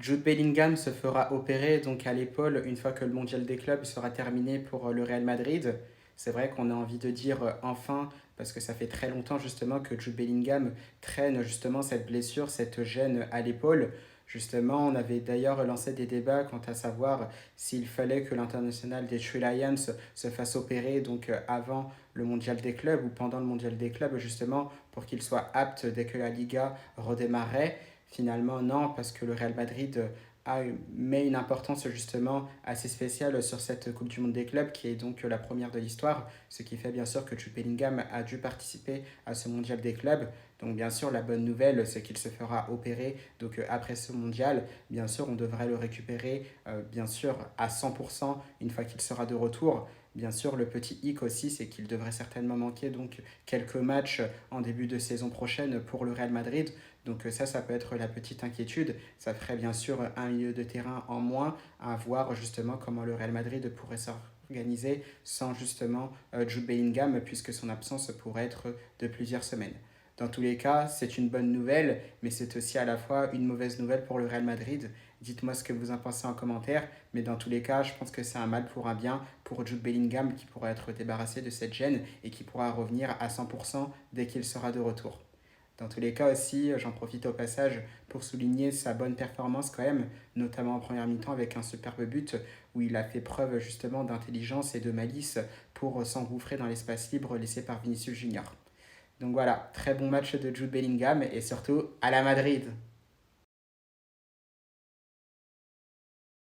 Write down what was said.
Jude Bellingham se fera opérer donc à l'épaule une fois que le mondial des clubs sera terminé pour le Real Madrid. C'est vrai qu'on a envie de dire enfin, parce que ça fait très longtemps justement que Jude Bellingham traîne justement cette blessure, cette gêne à l'épaule. Justement, on avait d'ailleurs lancé des débats quant à savoir s'il fallait que l'international des Three Lions se fasse opérer donc avant le mondial des clubs ou pendant le mondial des clubs justement pour qu'il soit apte dès que la Liga redémarrait. Finalement, non, parce que le Real Madrid met une importance justement assez spéciale sur cette Coupe du Monde des clubs qui est donc la première de l'histoire, ce qui fait bien sûr que Jude Bellingham a dû participer à ce mondial des clubs. Donc bien sûr, la bonne nouvelle, c'est qu'il se fera opérer donc après ce mondial. Bien sûr, on devrait le récupérer bien sûr à 100% une fois qu'il sera de retour. Bien sûr, le petit hic aussi, c'est qu'il devrait certainement manquer donc quelques matchs en début de saison prochaine pour le Real Madrid. Donc ça peut être la petite inquiétude. Ça ferait bien sûr un milieu de terrain en moins à voir justement comment le Real Madrid pourrait s'organiser sans justement Jude Bellingham puisque son absence pourrait être de plusieurs semaines. Dans tous les cas, c'est une bonne nouvelle, mais c'est aussi à la fois une mauvaise nouvelle pour le Real Madrid. Dites-moi ce que vous en pensez en commentaire, mais dans tous les cas, je pense que c'est un mal pour un bien pour Jude Bellingham qui pourra être débarrassé de cette gêne et qui pourra revenir à 100% dès qu'il sera de retour. Dans tous les cas aussi, j'en profite au passage pour souligner sa bonne performance quand même, notamment en première mi-temps avec un superbe but où il a fait preuve justement d'intelligence et de malice pour s'engouffrer dans l'espace libre laissé par Vinicius Junior. Donc voilà, très bon match de Jude Bellingham et surtout à la Madrid.